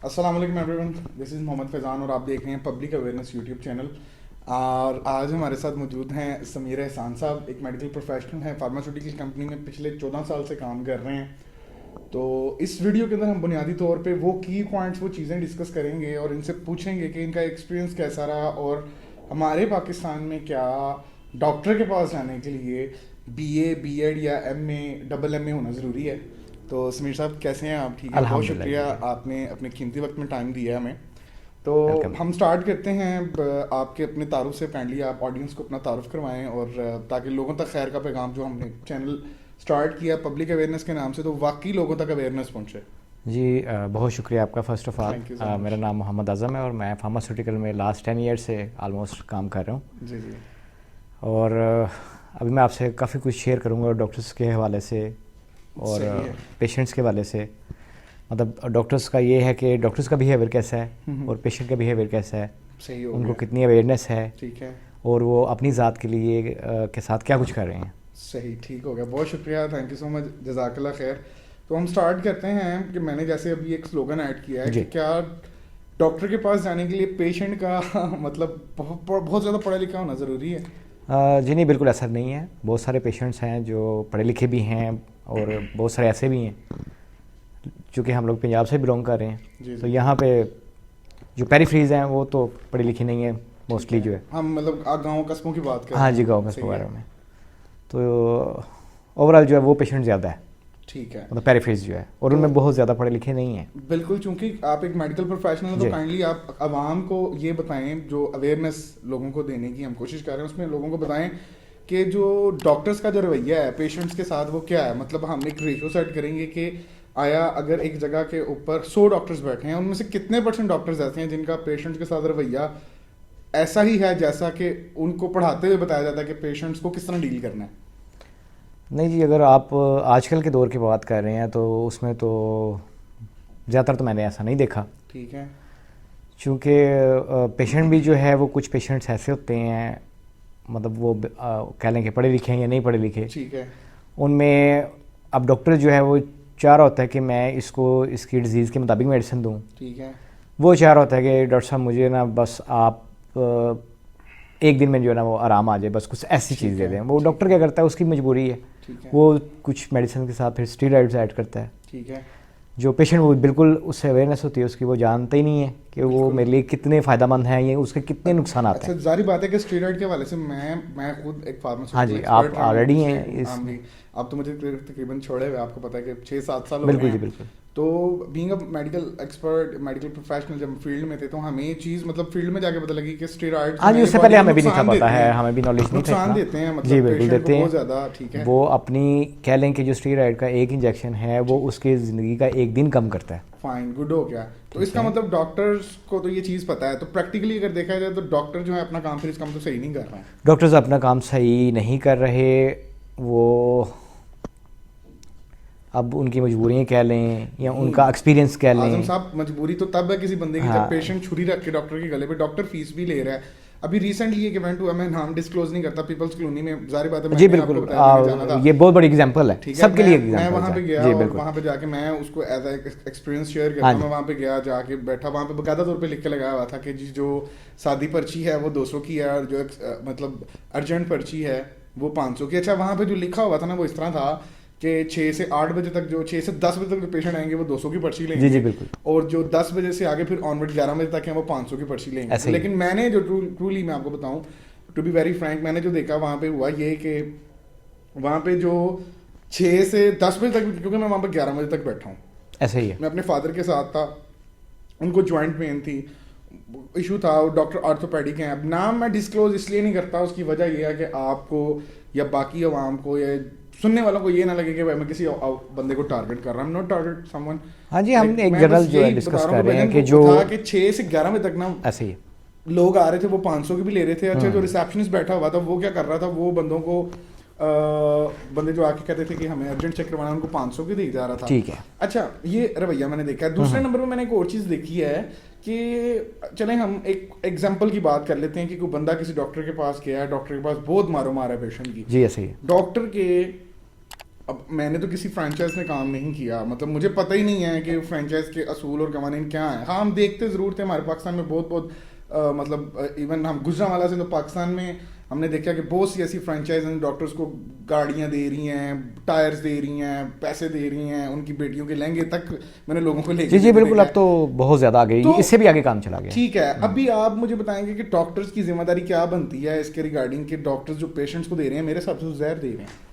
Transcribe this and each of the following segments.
अस्सलाम वालेकुम everyone, this is Mohammad Faizan और आप देख रहे हैं पब्लिक अवेयरनेस यूट्यूब चैनल। और आज हमारे साथ मौजूद हैं समीर एहसान साहब, एक मेडिकल प्रोफेशनल हैं, फार्मास्यूटिकल कंपनी में पिछले 14 साल से काम कर रहे हैं। तो इस वीडियो के अंदर हम बुनियादी तौर पे वो की पॉइंट्स, वो चीज़ें डिस्कस करेंगे और इनसे पूछेंगे कि इनका एक्सपीरियंस कैसा रहा और हमारे पाकिस्तान में क्या डॉक्टर के पास जाने के लिए बीए, बीएड या एमए, डबल एमए होना ज़रूरी है। तो समीर साहब कैसे हैं आप? ठीक है, बहुत अल्हम्दुलिल्लाह शुक्रिया, जी। आपने अपने कीमती वक्त में टाइम दिया है हमें। तो वेलकम। हम स्टार्ट करते हैं आपके अपने तारुफ से। काइंडली आप ऑडियंस को अपना तारुफ करवाएं और ताकि लोगों तक खैर का पैगाम, जो हमने चैनल स्टार्ट किया पब्लिक अवेयरनेस के नाम से, तो वाकई लोगों तक अवेयरनेस पहुंचे। जी बहुत शुक्रिया आपका first of all. Thank you so मेरा मच। नाम मोहम्मद आज़म है और मैं फार्मास्यूटिकल में लास्ट 10 ईयर से आलमोस्ट काम कर रहा हूँ। जी जी। और अभी मैं आपसे काफ़ी कुछ शेयर करूँगा डॉक्टर्स के हवाले से और सही है। पेशेंट्स के हवाले से। मतलब डॉक्टर्स का ये है कि डॉक्टर्स का बिहेवियर कैसा है और पेशेंट का बिहेवियर कैसा है, सही हो उनको गया। कितनी अवेयरनेस है ठीक है। और वो अपनी ज़ात के लिए के साथ क्या कुछ कर रहे हैं। सही, ठीक हो गया, बहुत शुक्रिया, थैंक यू सो मच, जज़ाकल्लाह खैर। तो हम स्टार्ट करते हैं कि मैंने जैसे अभी एक स्लोगन ऐड किया है जी। कि क्या डॉक्टर के पास जाने के लिए पेशेंट का मतलब बहुत ज़्यादा पढ़ा लिखा होना ज़रूरी है? जी नहीं, बिल्कुल ऐसा नहीं है। बहुत सारे पेशेंट्स हैं जो पढ़े लिखे भी हैं और बहुत सारे ऐसे भी हैं, चूँकि हम लोग पंजाब से बिलोंग कर रहे हैं जी तो जी। यहाँ पे जो पेरीफ्रीज हैं वो तो पढ़ी लिखी नहीं है मोस्टली जो है। हम मतलब गाँव कस्बों की बात कर हाँ रहे जी, हैं। गाँव सही कस्बों है। वगैरह में तो ओवरऑल जो है वो पेशेंट ज़्यादा है, ठीक है। मतलब पेरीफ्रीज जो है, और तो उनमें बहुत ज़्यादा पढ़े लिखे नहीं हैं। बिल्कुल, चूंकि आप एक मेडिकल प्रोफेशनल हैं तो जी। काइंडली आप आवाम को ये बताएं, जो अवेयरनेस लोगों को देने की हम कोशिश कर रहे हैं उसमें लोगों को बताएं कि जो डॉक्टर्स का जो रवैया है पेशेंट्स के साथ वो क्या है। मतलब हम एक रेशियो सेट करेंगे कि आया अगर एक जगह के ऊपर 100 डॉक्टर्स बैठे हैं, उनमें से कितने % डॉक्टर्स ऐसे हैं जिनका पेशेंट्स के साथ रवैया ऐसा ही है जैसा कि उनको पढ़ाते हुए बताया जाता है कि पेशेंट्स को किस तरह डील करना है। नहीं जी, अगर आप आजकल के दौर की बात कर रहे हैं तो उसमें तो ज़्यादातर तो मैंने ऐसा नहीं देखा, ठीक है। क्योंकि पेशेंट भी जो है वो कुछ पेशेंट्स ऐसे होते हैं, मतलब वो कह लें कि पढ़े लिखे हैं या नहीं पढ़े लिखे, ठीक है। उनमें अब डॉक्टर जो है वो चाह रहा होता है कि मैं इसको इसकी डिज़ीज़ के मुताबिक मेडिसिन दूँ। ठीक है। वो चाह रहा होता है कि डॉक्टर साहब मुझे ना बस आप एक दिन में जो है ना वो आराम आ जाए, बस कुछ ऐसी ठीक चीज़ दे है। दें। वो ठीक डॉक्टर है। क्या करता है, उसकी मजबूरी है, ठीक है। वो कुछ मेडिसिन के साथ फिर स्टीरॉइड्स ऐड करता है। ठीक है। जो पेशेंट वो बिल्कुल उससे अवेयरनेस होती है उसकी, वो जानता ही नहीं है कि वो बिल्कुल। मेरे लिए कितने फ़ायदेमंद हैं, ये उसके कितने नुकसान आते अच्छा, हैं। जारी बात है कि स्टीरॉयड के हवाले से मैं खुद एक हाँ फार्मास्यूटिकल जी, एक्सपर्ट आप रहा हूँ ऑलरेडी पिछले। हैं इस। हाँ जी। अब तो मुझे तकरीबन छोड़े हुए आपको पता है कि 6-7 साल हो गए बिल्कुल जी, हैं। बिल्कुल। तो being a medical expert, medical professional, जब फील्ड में थे तो हमें ये चीज़ मतलब फील्ड में जाके पता लगी कि स्टीरॉयड हाँ जी, उससे पहले हमें भी नहीं था पता है, हमें भी नॉलेज नहीं था नुकसान इतना। देते हैं, जी मतलब बिल्कुल पेशेंट को देते बहुत हैं। ज़्यादा। ठीक है। वो अपनी कह लें कि जो स्टीरॉयड का एक इंजेक्शन है वो ठीक। उसकी ज़िंदगी का एक दिन कम करता है। फाइन, गुड हो गया। तो ठीक इसका है। मतलब डॉक्टर्स को तो ये चीज़ पता है, तो प्रैक्टिकली अगर देखा जाए तो डॉक्टर जो है अपना काम फिर इसका मतलब सही नहीं कर रहे हैं। डॉक्टर्स अपना काम सही नहीं कर रहे, वो अब उनकी मजबूरियाँ कह लें या उनका एक्सपीरियंस कह आजम लें। साहब, मजबूरी तो तब है किसी बंदे की जब हाँ पेशेंट छुरी रख के डॉक्टर के गले पे, डॉक्टर फीस भी ले रहा है। अभी रिसेंटली एक इवेंट हुआ, मैं नाम डिस्क्लोज नहीं करता, पीपल्स कॉलोनी में, जारी बात है जी मैंने आपको बिल्कुल, बताया मैंने जाना था। ये बहुत बड़ी एग्जांपल है, ठीक है। सबके लिए मैं एग्जांपल वहाँ पे है। गया जी और बिल्कुल। वहाँ पे जाके मैं उसको एज ए एक्सपीरियंस शेयर हाँ करता हूँ। जी। मैं वहाँ पे गया, जाके बैठा, वहाँ पे बाकायदा तौर पे लिख के लगाया हुआ था कि जी जो सादी पर्ची है वो 200 की है और जो मतलब अर्जेंट पर्ची है वो 500 की। अच्छा, वहाँ पे जो लिखा हुआ था ना वो इस तरह था कि 6 से 8 बजे तक, जो 6 से 10 बजे तक जो पेशेंट आएंगे वो 200 की पर्ची जी लेंगे। जी बिल्कुल। और जो 10 बजे से आगे फिर ऑनवर्ड 11 बजे तक है वो 500 की पर्ची लेंगे। ऐसे ही। लेकिन मैंने जो ट्रूली मैं आपको बताऊं, टू बी वेरी फ्रैंक, मैंने जो देखा वहाँ पे हुआ ये कि वहाँ पे जो 6 से 10 बजे तक, क्योंकि मैं वहाँ पे 11 बजे तक बैठा हूँ, ऐसे ही है। मैं अपने फादर के साथ था, उनको ज्वाइंट पेन थी, इशू था, डॉक्टर ऑर्थोपेडिक हैं। अब नाम मैं डिस्क्लोज इसलिए नहीं करता, उसकी वजह यह है कि आपको या बाकी अवाम को या सुनने वालों को ये ना लगे कि भाई मैं किसी बंदे को टारगेट कर रहा हूँ, नॉट टारगेट समवन। हाँ जी, हम एक मैं जनरल बस जो है यही बता डिस्कस रहा कर हूँ रहे हैं कि कि जो था कि 6 से 11 बजे तक ना ऐसे ही है। लोग आ रहे थे, वो 500 की भी ले रहे थे। अच्छा, जो रिसेप्शनिस्ट बैठा हुआ था वो क्या कर रहा था, वो बंदों को बंदे जो आके कहते थे कि हमें अर्जेंट चेक करवाना, उनको 500 की दी जा रहा था। ठीक है। अच्छा, ये रवैया मैंने देखा है। दूसरे नंबर पे मैंने एक और चीज़ देखी है कि चलें हम एक एग्जांपल की बात कर लेते हैं कि कोई बंदा किसी डॉक्टर के पास गया है, डॉक्टर के पास बहुत मारो मार है पेशेंट की, जी ऐसे ही है। डॉक्टर के अब मैंने तो किसी फ्रेंचाइज में काम नहीं किया, मतलब मुझे पता ही नहीं है कि फ्रेंचाइज के असूल और कवानीन क्या हैं। हाँ, हम देखते ज़रूर थे, हमारे पाकिस्तान में बहुत बहुत मतलब इवन हम गुजरांवाला से तो पाकिस्तान में हमने देखा कि बहुत सी ऐसी फ्रेंचाइज हैं, डॉक्टर्स को गाड़ियाँ दे रही हैं, टायर्स दे रही हैं, पैसे दे रही हैं, उनकी बेटियों के लहंगे तक मैंने लोगों को लेके। जी जी बिल्कुल, अब तो बहुत ज़्यादा आ गई, तो इससे भी आगे काम चला गया। ठीक है, अभी आप मुझे बताएंगे कि डॉक्टर्स की जिम्मेदारी क्या बनती है इसके रिगार्डिंग कि डॉक्टर्स जो पेशेंट्स को दे रहे हैं मेरे हिसाब से जहर दे रहे हैं।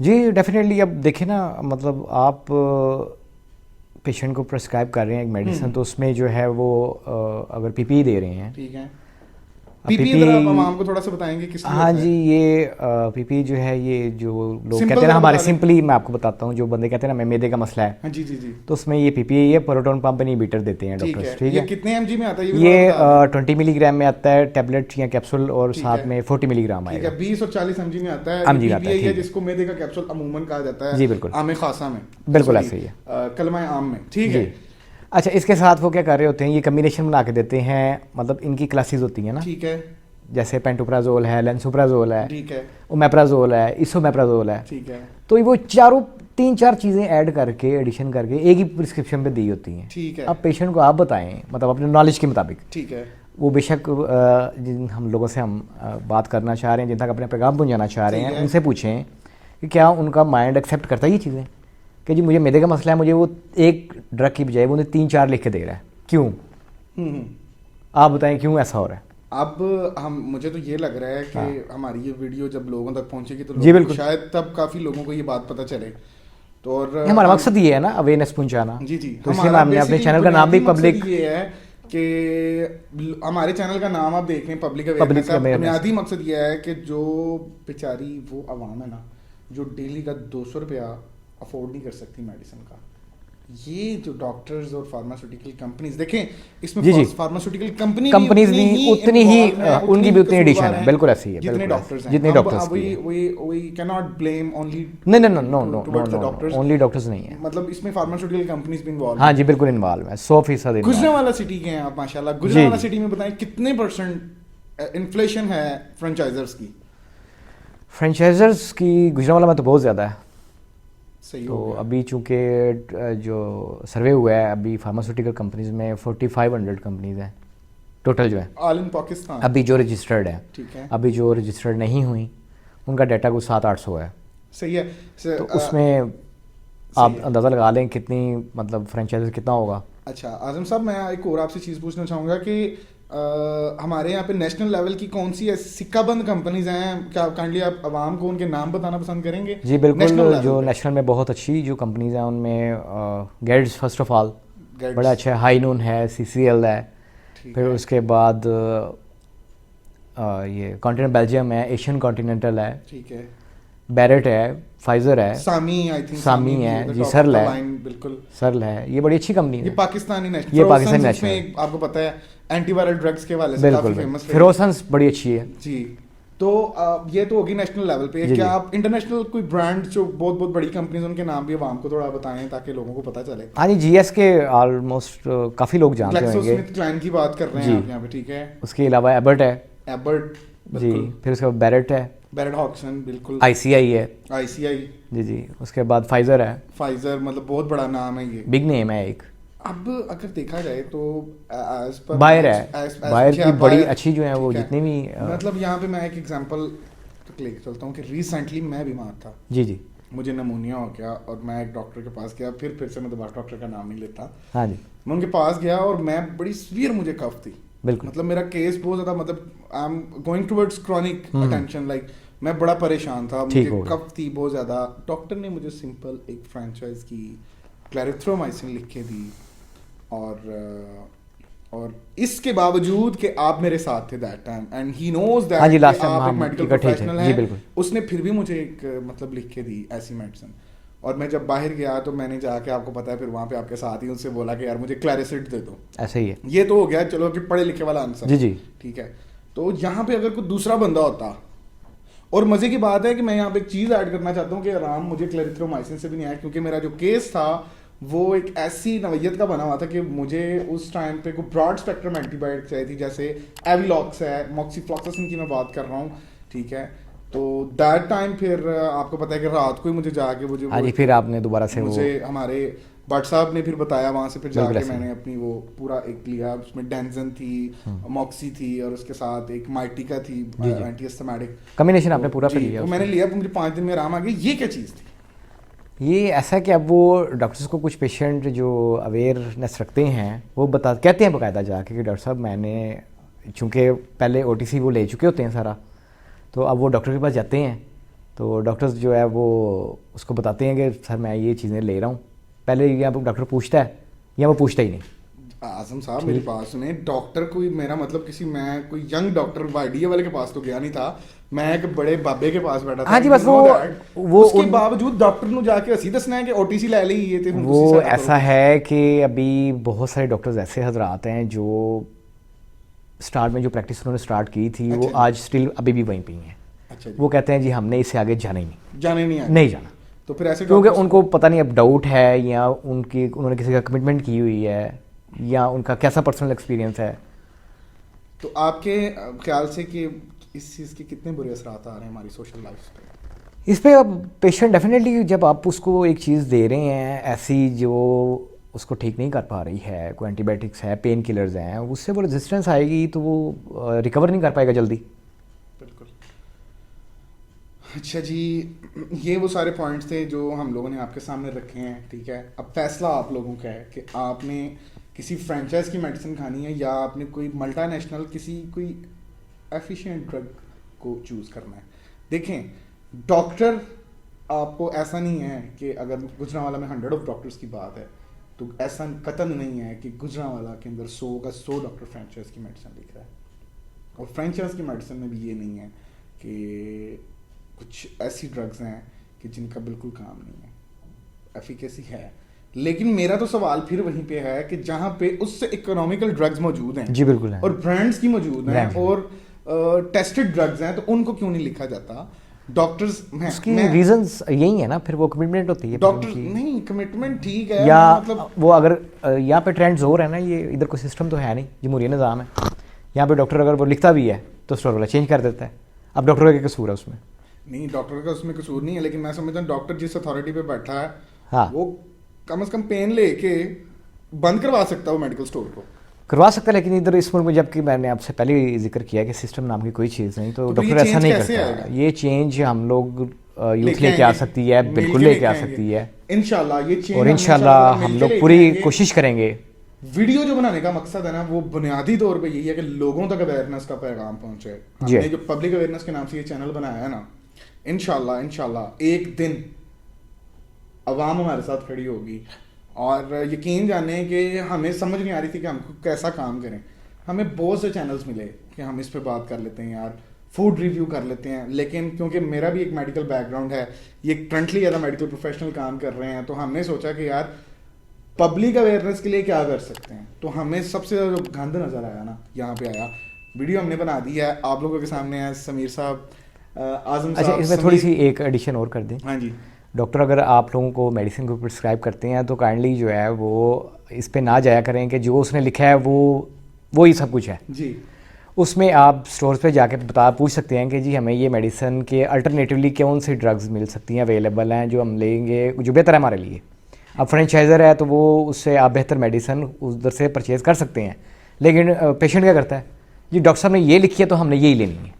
जी डेफिनेटली, अब देखें ना, मतलब आप पेशेंट को प्रेस्क्राइब कर रहे हैं एक मेडिसिन, तो उसमें जो है वो अगर पीपीई दे रहे हैं, ठीक है, पीपीई जरा आप आवाम को थोड़ा सा बताएंगे किस लिए? हाँ जी, ये पीपीई जो है, ये जो लोग Simple कहते हैं ना, हमारे बता दें। सिंपली मैं आपको बताता हूँ, जो बंदे कहते हैं ना मैं मैदे का मसला है, हाँ जी जी जी, तो उसमें ये पीपीई है, प्रोटॉन पंप इनहिबिटर देते हैं ठीक डॉक्टर्स। है। ठीक ये है, कितने एमजी में आता है? ये 20 मिलीग्राम में आता है टैबलेट या कैप्सूल, और ठीक साथ है। में 40 मिलीग्राम ठीक आएगा। है, 20 और 40 एमजी में आता है। MG में आता है, पीपीई है ठीक है। जिसको मैदे का कैप्सूल अमूमन कहा जाता है। जी बिल्कुल, आम खासा में, बिल्कुल Sorry, ऐसे ही है। कलमा आम में, ठीक है। जी। अच्छा, इसके साथ वो क्या कर रहे होते हैं, ये कम्बिनेशन बना के देते हैं, मतलब इनकी क्लासेस होती हैं ना, ठीक है, जैसे पेंटोप्राजोल है, लेंसोप्राजोल है, ठीक है, ओमेप्राजोल है, इसोमेप्राजोल है, ठीक है, तो वो चारों 3-4 चीज़ें ऐड करके, एडिशन करके एक ही प्रिस्क्रिप्शन पे दी होती हैं। ठीक है, अब पेशेंट को आप बताएं, मतलब अपने नॉलेज के मुताबिक, ठीक है, वो बेशक जिन हम लोगों से हम बात करना चाह रहे हैं, जिन तक अपने पैगाम पहुंचाना चाह रहे ठीक हैं, है। उनसे पूछें कि क्या उनका माइंड एक्सेप्ट करता है ये चीज़ें, कि जी मुझे मैदे का मसला है, मुझे वो एक ड्रग की बजाय वो उन्हें 3-4 लिख के दे रहा है, क्यों? हम्म। आप बताएं क्यों ऐसा हो रहा है? अब हम मुझे तो ये लग रहा है कि हमारी ये वीडियो जब लोगों तक पहुंचेगी तो जी बिल्कुल, शायद तब काफ़ी लोगों को ये बात पता चले। तो और हमारा मकसद ये है ना, अवेयरनेस पहुंचाना। जी जी, तो इसलिए हमने अपने चैनल का नाम भी पब्लिक, ये है कि हमारे चैनल का नाम आप देख लें पब्लिक Public अवेयरनेस। awareness। बुनियादी मकसद ये है कि जो बेचारी वो आवाम है ना, जो डेली का 200 रुपया अफोर्ड नहीं कर सकती मेडिसिन का, ये जो डॉक्टर्स और फार्मास्यूटिकल कंपनीज देखें, इसमें जी जी, फार्मास्यूटिकल कंपनीज भी उतनी ही उनकी भी उतनी एडिशन है, बिल्कुल ऐसी ही है, जितने बिल्कुल डॉक्टर्स हैं। जितने डॉक्टर्स की है। We can not blame only, नहीं नहीं no no no towards the no, doctors। Only doctors नहीं है, मतलब इसमें फार्मास्यूटिकल कंपनीज भी इन्वॉल्व हाँ जी बिल्कुल इन्वॉल्व है, 100% गुजरांवाला सिटी के हैं आप माशाल्लाह। गुजरांवाला सिटी में बताएं कितने % इन्फ्लेशन है फ्रेंचाइजर्स की? फ्रेंचाइजर्स की गुजरांवाला में तो बहुत ज़्यादा है। सही तो हो गया। अभी चूंकि जो सर्वे हुआ है, अभी फार्मास्यूटिकल कंपनीज में 4500 कंपनीज हैं टोटल जो है ऑल इन पाकिस्तान, अभी जो रजिस्टर्ड है। ठीक है, अभी जो रजिस्टर्ड नहीं हुई उनका डाटा कुछ 700-800 है। सही है। तो उसमें आप अंदाज़ा लगा लें कितनी, मतलब फ्रेंचाइज कितना होगा। अच्छा आजम साहब, मैं एक और आपसे चीज़ पूछना चाहूँगा कि हमारे यहाँ पे नेशनल लेवल की कौन सी सिक्काबंद कंपनीज हैं? क्या काइंडली आप आवाम को उनके नाम बताना पसंद करेंगे? जी बिल्कुल, जो नेशनल में बहुत अच्छी जो कंपनीज हैं उनमें गेड्स फर्स्ट ऑफ ऑल बड़ा अच्छा है, हाई नून है, CCL है, फिर उसके बाद ये कॉन्टिनेंटल बेल्जियम है, एशियन कॉन्टिनेंटल है, ठीक है, बैरेट है, फाइजर है, सामी, आई थिंक सामी है जी, सर्ल है, बिल्कुल सर्ल है, ये बड़ी अच्छी कंपनी है। ये पाकिस्तानी नेशनल, ये पाकिस्तानी नेशनल में आपको पता है एंटीवायरल ड्रग्स के वाले से बिल्कुल काफी फेमस है। फिरोसन्स बड़ी अच्छी है जी। तो ये तो होगी नेशनल लेवल पे। जी, क्या जी। आप इंटरनेशनल कोई ब्रांड जो बहुत बहुत बड़ी कंपनीज उनके नाम भी आवाम को थोड़ा बताएं ताकि लोगों को पता चले? हाँ जी, GS के ऑलमोस्ट काफ़ी लोग जानते होंगे। GlaxoSmithKline की बात कर रहे हैं जी। आप यहाँ पे, ठीक है। उसके अलावा एबर्ट है एबर्ट, जी, फिर उसके बाद बैरेट है, बैरेट हॉक्सन, बिल्कुल, ICI है ICI, जी जी, उसके बाद फाइजर है, फाइजर, मतलब बहुत बड़ा नाम है ये, बिग नेम है एक। अब अगर देखा जाए तो एज पर बायर है, बायर की बड़ी अच्छी जो है वो जितनी भी मतलब यहाँ पे मैं एक एग्जांपल लेके चलता हूँ कि रिसेंटली मैं बीमार था जी जी, मुझे नमूनिया हो गया और मैं एक डॉक्टर के पास गया, फिर से मैं दोबारा डॉक्टर का नाम नहीं लेता, हाँ जी, मैं उनके पास गया और मैं बड़ी सीवियर मुझे कफ थी, बिल्कुल, मतलब मेरा केस बहुत ज़्यादा, मतलब I am going towards chronic attention, like मैं बड़ा परेशान था, मुझे कफ थी बहुत ज़्यादा। डॉक्टर ने मुझे सिंपल एक फ्रेंचाइज की क्लैरिथ्रोमाइसिन लिख के दी और इसके बावजूद कि आप मेरे साथ थे that time and he knows that आप एक मेडिकल प्रोफेशनल हैं, उसने फिर भी मुझे एक मतलब लिख के दी ऐसी मेडिसिन। और मैं जब बाहर गया तो मैंने जाके, आपको पता है, फिर वहाँ पे आपके साथ ही उनसे बोला कि यार मुझे क्लैरिसिड दे दो। ऐसा ही है, ये तो हो गया चलो कि पढ़े लिखे वाला आंसर, जी जी, ठीक है। तो यहाँ पे अगर कोई दूसरा बंदा होता, और मजे की बात है कि मैं यहाँ पे एक चीज ऐड करना चाहता हूँ कि आराम मुझे क्लैरिथ्रोमाइसिन से भी नहीं आया, क्योंकि मेरा जो केस था वो एक ऐसी नवैयत का बना हुआ था कि मुझे उस टाइम पे कोई ब्रॉड स्पेक्ट्रम एंटीबायोटिक चाहिए थी, जैसे एविलॉक्स है, मॉक्सीफ्लॉक्सासिन की मैं बात कर रहा हूँ, ठीक है। तो दैट टाइम फिर आपको पता है कि रात को ही मुझे जाके मुझे हाँ जी, फिर आपने दोबारा से मुझे हमारे भट्ट साहब ने फिर बताया, वहाँ से फिर जाके ऐसे। मैंने अपनी वो पूरा एक लिया, उसमें डेंजन थी, मॉक्सी थी और उसके साथ एक माइटिका थी एंटी एस्थेमेटिक कॉम्बिनेशन आपने पूरा फिर लिया वो मैंने लिया, मुझे 5 दिन में आराम आ गया। ये क्या चीज़ थी? ये ऐसा है कि अब वो डॉक्टर्स को कुछ पेशेंट जो अवेयरनेस रखते हैं वो कहते हैं बाकायदा जाके कि डॉक्टर साहब मैंने, चूँकि पहले OTC वो ले चुके होते हैं सारा, तो अब वो डॉक्टर के पास जाते हैं तो डॉक्टर्स जो है वो उसको बताते हैं कि सर मैं ये चीज़ें ले रहा हूँ। पहले या डॉक्टर पूछता है या वो पूछता ही नहीं। आजम साहब मेरी बात सुने, डॉक्टर कोई, मेरा मतलब किसी, मैं कोई यंग डॉक्टर वाइडिया वाले के पास तो गया नहीं था, मैं एक बड़े बाबे के पास बैठा था। हाँ जी, बस वो उसके बावजूद डॉक्टर ने जाके असी दसना है कि OTC ले ली ये थे। वो ऐसा है कि अभी बहुत सारे डॉक्टर्स ऐसे हजरात हैं जो स्टार्ट में जो प्रैक्टिस उन्होंने स्टार्ट की थी वो आज स्टिल अभी भी वहीं पे ही हैं। अच्छा, वो कहते हैं जी हमने इससे आगे जाना ही नहीं जाना। तो फिर ऐसे क्योंकि उनको पता नहीं अब डाउट है या उन्होंने किसी का कमिटमेंट की हुई है या उनका कैसा पर्सनल एक्सपीरियंस है। तो आपके ख्याल से कि इस चीज़ के कितने बुरे असरात आ रहे हैं हमारी सोशल लाइफ पे? इस पे अब पेशेंट डेफिनेटली जब आप उसको एक चीज़ दे रहे हैं ऐसी जो उसको ठीक नहीं कर पा रही है, कोई एंटीबायोटिक्स है, पेन किलर्स हैं, उससे वो रेजिस्टेंस आएगी तो वो रिकवर नहीं कर पाएगा जल्दी। बिल्कुल। अच्छा जी, ये वो सारे पॉइंट्स थे जो हम लोगों ने आपके सामने रखे हैं, ठीक है। अब फैसला आप लोगों का है कि आपने किसी फ्रेंचाइज की मेडिसिन खानी है या आपने कोई मल्टीनेशनल किसी कोई एफिशिएंट ड्रग को चूज़ करना है। देखें, डॉक्टर आपको ऐसा नहीं है कि अगर गुजरांवाला में 100 ऑफ डॉक्टर्स की बात है तो ऐसा कतन नहीं है कि गुजरांवाला के अंदर 100 का 100 डॉक्टर फ्रेंचाइज की मेडिसिन लिख रहा है। और फ्रेंचाइज की मेडिसिन में भी ये नहीं है कि कुछ ऐसी ड्रग्स हैं कि जिनका बिल्कुल काम नहीं है, एफिकेसी है। लेकिन मेरा तो सवाल फिर वहीं पे है कि जहाँ पे उससे इकोनॉमिकल ड्रग्स मौजूद हैं जी बिल्कुल है, और ब्रांड्स की मौजूद हैं और टेस्टेड ड्रग्स हैं, तो उनको क्यों नहीं लिखा जाता? डॉक्टर्स उसकी रीजंस यही है ना, फिर वो कमिटमेंट होती है डॉक्टर नहीं, कमिटमेंट ठीक है या मतलब वो अगर यहाँ पे ट्रेंड्स हो रहा है ना, ये इधर कोई सिस्टम तो है नहीं, जमहूरी निज़ाम है। यहाँ पे डॉक्टर अगर वो लिखता भी है तो स्टोर वाला चेंज कर देता है। अब डॉक्टर का कसूर है उसमें? नहीं, डॉक्टर का उसमें कसूर नहीं है, लेकिन मैं समझता हूँ डॉक्टर जिस अथॉरिटी पे बैठा है हाँ, वो कम से कम पेन लेके बंद करवा सकता है वो मेडिकल स्टोर को, करवा सकता है। लेकिन इधर इस मुल्क में, जबकि मैंने आपसे पहले ही जिक्र किया कि सिस्टम नाम की कोई चीज़ नहीं, तो डॉक्टर ऐसा नहीं करता। ये चेंज हम लोग यूथ लेके आ सकती है, बिल्कुल लेके आ सकती है इंशाल्लाह। ये चेंज और इंशाल्लाह हम लोग पूरी कोशिश करेंगे। वीडियो जो बनाने का मकसद है ना, वो बुनियादी तौर पे यही है कि लोगों तक अवेयरनेस का पैगाम पहुंचे। हमने जो पब्लिक अवेयरनेस के नाम से ये चैनल बनाया है ना, इंशाल्लाह एक दिन अवाम हमारे साथ खड़ी होगी और यकीन जाने कि हमें समझ नहीं आ रही थी कि हमको कैसा काम करें। हमें बहुत से चैनल्स मिले कि हम इस पे बात कर लेते हैं यार, फूड रिव्यू कर लेते हैं, लेकिन क्योंकि मेरा भी एक मेडिकल बैकग्राउंड है, ये currently as a medical professional काम कर रहे हैं, तो हमने सोचा कि यार पब्लिक अवेयरनेस के लिए क्या कर सकते हैं। तो हमें सबसे ज़्यादा जो गंद नज़र आया ना, यहाँ पे आया, वीडियो हमने बना दी है, आप लोगों के सामने है। समीर साहब, आजम साहब। अच्छा, इसमें थोड़ी सी एक एडिशन और कर दें। हाँ जी। डॉक्टर अगर आप लोगों को मेडिसिन को प्रिस्क्राइब करते हैं तो काइंडली जो है वो इस पे ना जाया करें कि जो उसने लिखा है वो ही सब कुछ है जी। उसमें आप स्टोर्स पे जाके पूछ सकते हैं कि जी हमें ये मेडिसिन के अल्टरनेटिवली कौन सी ड्रग्स मिल सकती हैं, अवेलेबल हैं, जो हम लेंगे जो बेहतर है हमारे लिए। अब फ्रेंचाइज़र है तो वो उससे आप बेहतर मेडिसिन उधर से परचेज़ कर सकते हैं। लेकिन पेशेंट क्या करता है, जी डॉक्टर साहब ने ये लिखी है तो हमने यही लेनी है।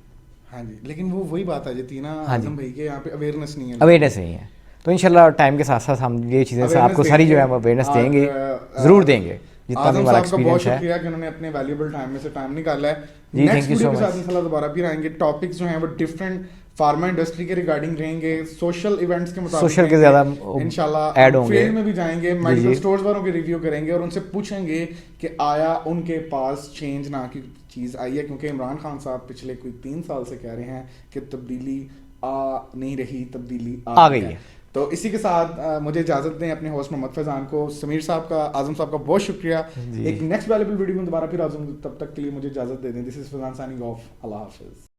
हाँ जी, लेकिन वो वही बात आ जाती है ना आजम भाई के, यहाँ पे अवेयरनेस नहीं है। अवेयरनेस नहीं है, तो इंशाल्लाह टाइम के साथ साथ हम ये चीज़ें से आपको सारी जो है अवेयरनेस देंगे, ज़रूर देंगे जितना भी हमारा एक्सपीरियंस है। शुक्रिया कि उन्होंने अपने वैल्यूएबल टाइम में से टाइम निकाला है। जी, नेक्स्ट वीडियो के साथ मच। इंशाल्लाह दोबारा फिर आएंगे। टॉपिक्स जो हैं वो डिफरेंट फार्मा इंडस्ट्री के रिगार्डिंग रहेंगे, सोशल इवेंट्स के मुताबिक, सोशल के ज़्यादा इंशाल्लाह ऐड होंगे, फील्ड में भी जाएंगे, मेडिकल स्टोर्स वालों के रिव्यू करेंगे और उनसे पूछेंगे कि आया उनके पास चेंज ना की चीज़ आई है, क्योंकि इमरान खान साहब पिछले कोई 3 साल से कह रहे हैं कि तब्दीली आ नहीं रही, तब्दीली आ गई है। तो इसी के साथ मुझे इजाज़त दें अपने होस्ट मोहम्मद फैज़ान को, समीर साहब का, आजम साहब का बहुत शुक्रिया। एक नेक्स्ट वैल्यूएबल वीडियो में दोबारा फिर आजम, तब तक के लिए मुझे इजाज़त दे दें। This is Faizan signing off. अल्लाह हाफिज़।